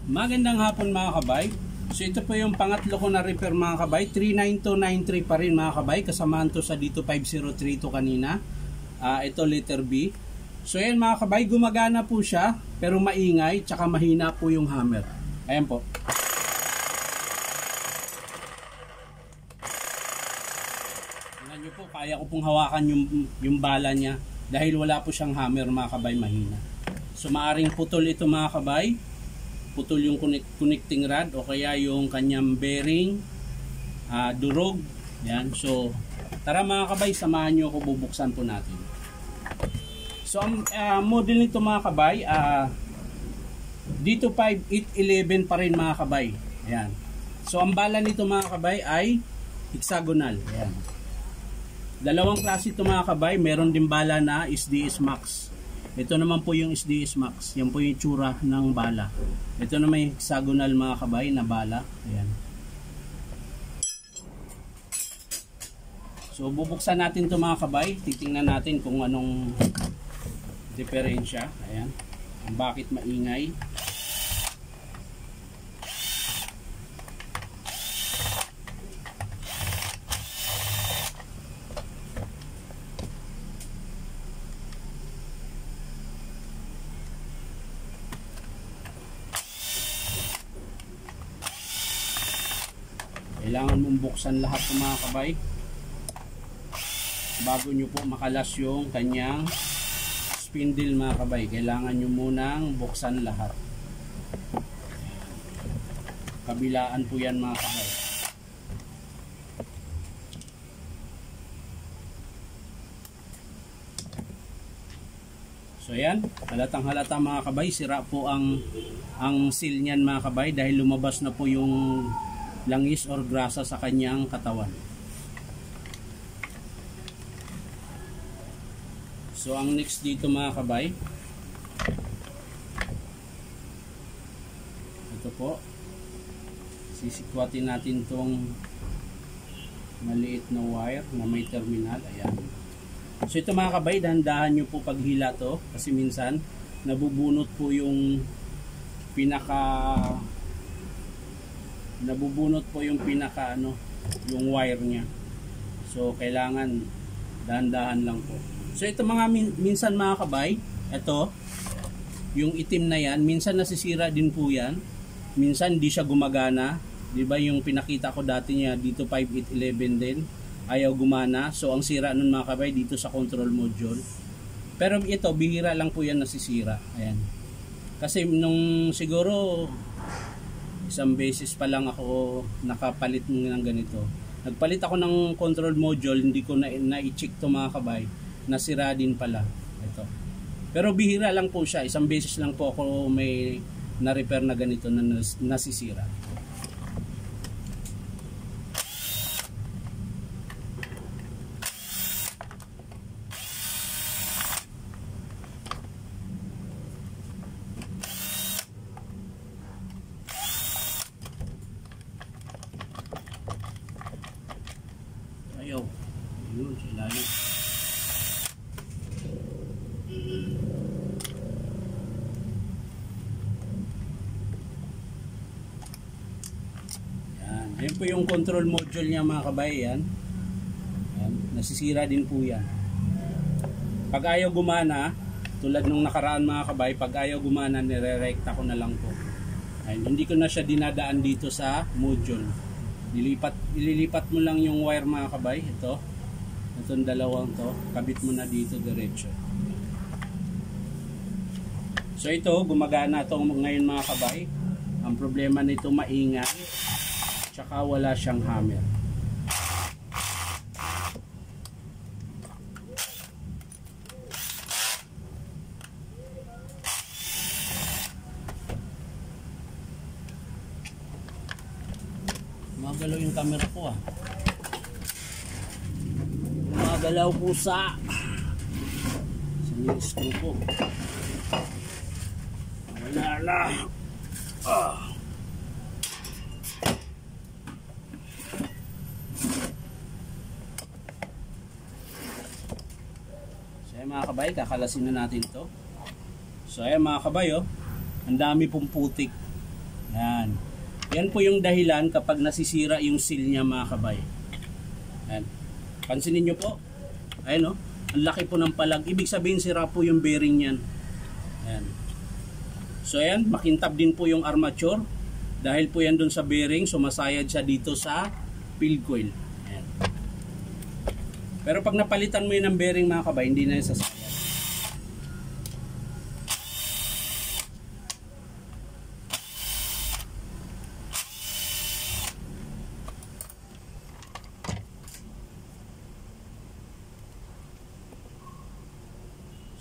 Magandang hapon mga kabay. So ito po yung pangatlo ko na repair mga kabay. 39293 pa rin mga kabay. Kasamaan to sa dito 5032 kanina. Ito letter B. So yan mga kabay, gumagana po siya. Pero maingay, tsaka mahina po yung hammer. Ayan po. Tingnan nyo po, kaya ko pong hawakan yung bala niya. Dahil wala po siyang hammer mga kabay, mahina. So maaring putol ito mga kabay. Putol yung connecting rod o kaya yung kanyang bearing, durog. Yan. So tara mga kabay, samahan nyo ako, bubuksan po natin. So ang model nito mga kabay, dito 5811 pa rin mga kabay. Ayan. So ang bala nito mga kabay ay hexagonal. Ayan. Dalawang klase ito mga kabay. Meron din bala na SDS Max. Ito naman po yung SDS Max. Yan po yung tsura ng bala. Ito naman yung hexagonal mga kabay na bala. Ayan. So bubuksan natin ito mga kabay. Titingnan natin kung anong diferensya. Ayan. Bakit maingay. Kailangan mong buksan lahat ng mga kabay bago nyo po makalas yung kanyang spindle mga kabay. Kailangan nyo munang buksan lahat. Kabilaan po yan mga kabay. So yan, halatang halata mga kabay, sira po ang seal niyan mga kabay dahil lumabas na po yung langis or grasa sa kanyang katawan. So ang next dito mga kabay, ito po, sisikwatin natin tong maliit na wire na may terminal. Ayan. So ito mga kabay, dahan-dahan nyo po paghila to kasi minsan nabubunot po yung yung wire niya. So kailangan dahan-dahan lang po. So ito mga minsan mga kabay, ito yung itim na yan, minsan nasisira din po yan. Minsan hindi siya gumagana. 'Di ba yung pinakita ko dati niya dito 5811 din, ayaw gumana. So ang sira nun mga kabay dito sa control module. Pero ito bihira lang po yan nasisira. Ayan. Kasi nung siguro isang beses pa lang ako nakapalit ng ganito. Nagpalit ako ng control module, hindi ko na-i-check to mga kabay. Nasira din pala. Ito. Pero bihira lang po siya. Isang beses lang po ako may na-repair na ganito na nasisira. Ayaw. Yun, silalim. Yan. Yan po yung control module niya mga kabay. Yan. Yan. Nasisira din po yan. Pag ayaw gumana, tulad nung nakaraan mga kabay, pag ayaw gumana, nire-recta ko na lang po. Yan. Hindi ko na siya dinadaan dito sa module. Ililipat mo lang yung wire mga kabay. Itong dalawang to, kabit mo na dito diretso. So ito, gumagana to ngayon mga kabay. Ang problema nito maingay, tsaka wala siyang hammer. Magalaw yung camera ko Magalaw po sa yung screw ko. Wala na. So ayan mga kabay, kakalasin na natin to. So ayan mga kabay, ang dami pong putik. Yan. Yan po yung dahilan kapag nasisira yung seal niya mga kabay. Yan. Pansinin nyo po. Ayan o. Ang laki po ng palag. Ibig sabihin sira po yung bearing yan. Yan. So ayan, makintab din po yung armature. Dahil po yan dun sa bearing, sumasayad siya dito sa field coil. Ayan. Pero pag napalitan mo yun ng bearing mga kabay, hindi na yung sasayad.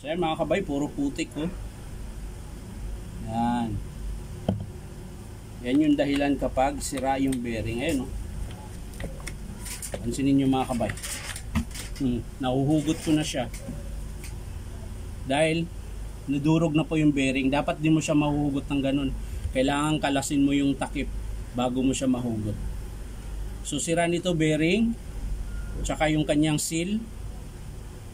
So ayan mga kabay, puro putik oh. Yan. Yan yung dahilan kapag sira yung bearing. Ayun oh. Pansinin nyo mga kabay. Nahuhugot ko na siya. Dahil nadurog na po yung bearing. Dapat din mo siya mahuhugot ng ganun. Kailangan kalasin mo yung takip bago mo siya mahugot. So sira nito bearing, tsaka yung kanyang seal.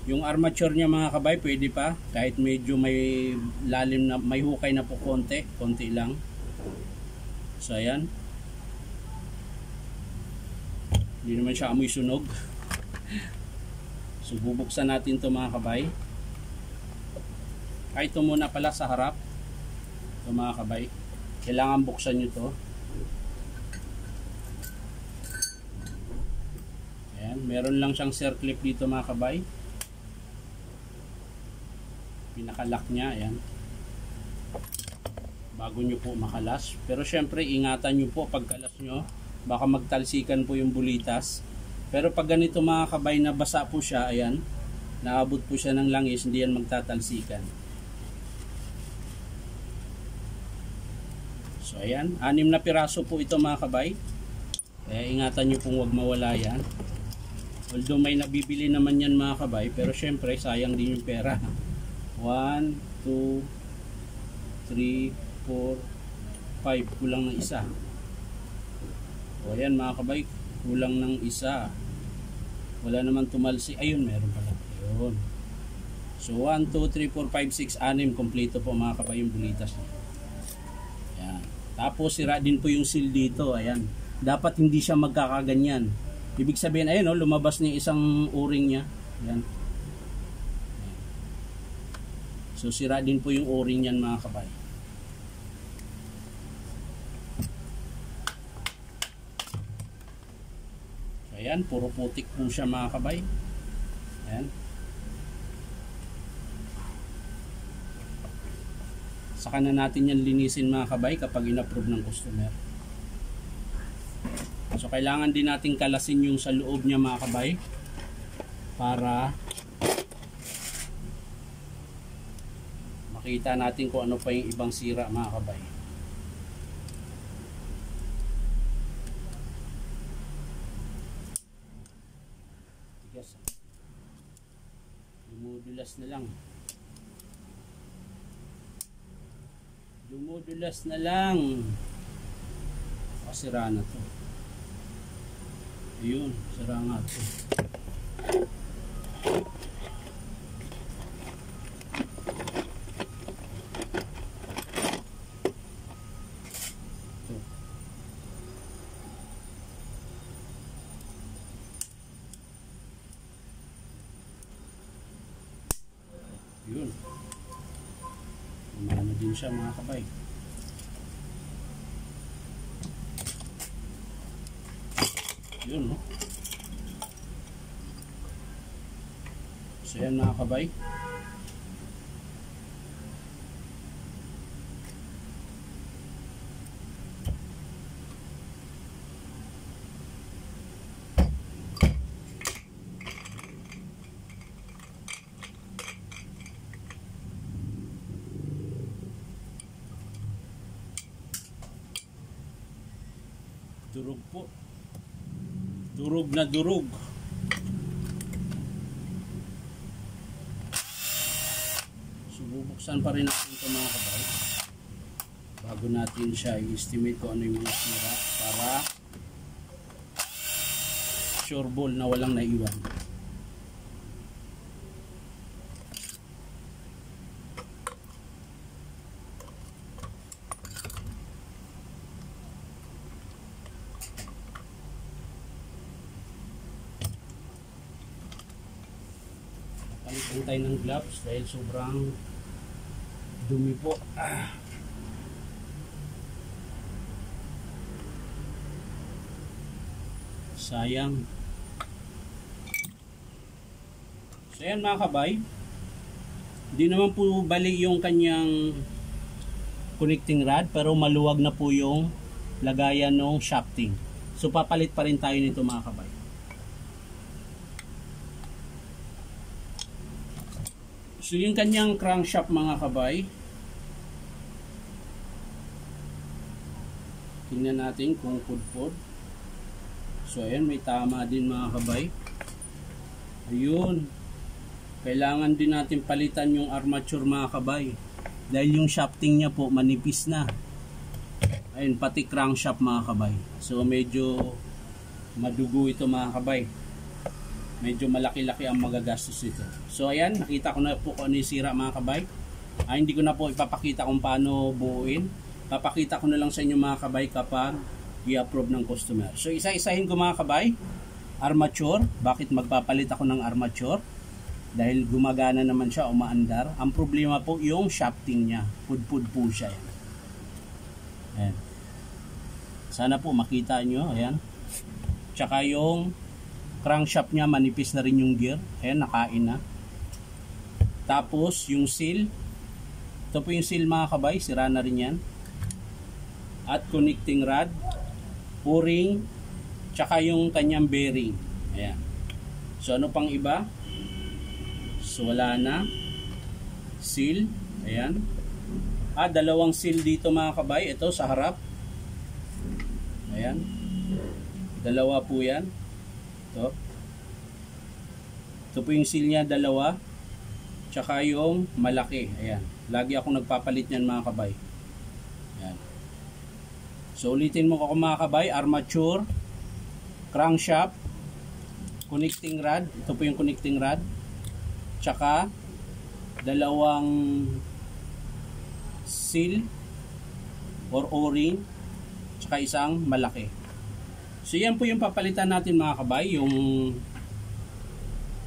Yung armature niya mga kabay, pwede pa. Kahit medyo may lalim na, may hukay na po konti lang. So ayan. Hindi naman siya amoy sunog. So bubuksan natin to mga kabay. Ay, ito muna pala sa harap. Ito mga kabay. Kailangan buksan nyo to. Ayan. Meron lang siyang circlip dito mga kabay. Pinakalock niya. Ayan. Bago nyo po makalas. Pero syempre ingatan nyo po pagkalas nyo. Baka magtalsikan po yung bulitas. Pero pag ganito mga kabay na basa po siya, ayan, naabot po siya ng langis, hindi yan magtatalsikan. So ayan, 6 na piraso po ito mga kabay. Kaya ingatan nyo pong huwag mawala yan. Although may nabibili naman yan mga kabay, pero syempre sayang din yung pera. 1, 2, 3, 4, 5, kulang ng isa. O ayan mga kabay, kulang ng isa. Wala naman tumalsi. Ayun, meron pala. Ayun. So 1, 2, 3, 4, 5, 6, 6 kompleto po mga kabay yung bulitas. Ayan. Tapos sira din po yung seal dito. Ayan. Dapat hindi siya magkakaganyan. Ibig sabihin, ayun o, lumabas niya isang o-ring niya. Ayan. So sira din po yung o-ring niyan mga kabay. Ayan, puro putik po siya mga kabay. Ayan. Saka na natin yan linisin mga kabay kapag in-approve ng customer. So kailangan din natin kalasin yung sa loob niya mga kabay para makita natin kung ano pa yung ibang sira mga kabay. Dumudulas na lang. Dumudulas na lang. Sira na to. Ayun, sira nga to. Yun. Umano din siya mga kabay. Yun no. So yan mga kabay. Durog po. Durog na durog. So bubuksan pa rin natin ito mga kabay bago natin siya i-estimate kung ano yung mga sira para sure ball na walang naiwan. Magsuot tayo ng gloves dahil sobrang dumi po. Sayang. So yan mga kabay, hindi naman po bali yung kanyang connecting rod, pero maluwag na po yung lagayan ng shafting. So papalit pa rin tayo nito mga kabay. So yung kanyang crankshaft mga kabay, tingnan natin kung pudpud. So ayan, may tama din mga kabay. Ayun, kailangan din natin palitan yung armature mga kabay, dahil yung shafting niya po manipis na. Ayun, pati crankshaft mga kabay. So medyo madugo ito mga kabay. Medyo malaki-laki ang magagastos ito. So ayan, nakita ko na po kung ano yung sira mga kabay. Hindi ko na po ipapakita kung paano buuin. Papakita ko na lang sa inyo mga kabay kapag i-approve ng customer. So isa-isahin ko mga kabay. Armature. Bakit magpapalit ako ng armature? Dahil gumagana naman siya, umaandar. Ang problema po yung shafting niya. Pudpud po siya. Ayan. Sana po makita nyo. Ayan. Tsaka yung crankshaft niya, manipis na rin yung gear. Ayan, nakain na. Tapos yung seal. Ito po yung seal mga kabay. Sira na rin yan. At connecting rod, o-ring, tsaka yung kanyang bearing. Ayan. So ano pang iba? So wala na. Seal. Ayan. Dalawang seal dito mga kabay. Ito sa harap. Ayan. Dalawa po yan. Ito po yung seal niya, dalawa. Tsaka yung malaki. Ayan. Lagi akong nagpapalit niyan mga kabay. Ayan. So ulitin mo ko mga kabay. Armature, crankshaft, connecting rod. Ito po yung connecting rod. Tsaka dalawang seal or o-ring, tsaka isang malaki. So yan po yung papalitan natin mga kabay. Yung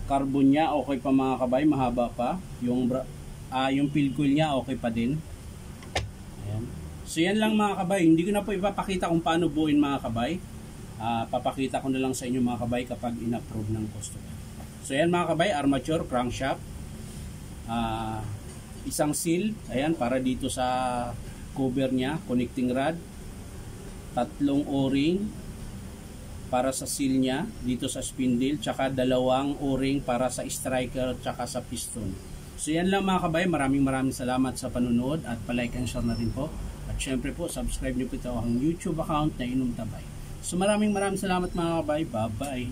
carbon niya okay pa mga kabay, mahaba pa. Yung field coil niya okay pa din. Ayan. So yan lang mga kabay. Hindi ko na po ipapakita kung paano buuin mga kabay. Papakita ko na lang sa inyo mga kabay kapag in-approve ng customer. So yan mga kabay, armature, crankshaft, isang seal, ayan, para dito sa cover niya, connecting rod, tatlong o-ring para sa seal niya dito sa spindle, tsaka dalawang o-ring para sa striker tsaka sa piston. So yan lang mga kabay, maraming salamat sa panunood at palike and share na rin po. At syempre po, subscribe niyo po ito ang YouTube account na Inom Tabay. So maraming salamat mga kabay, bye bye.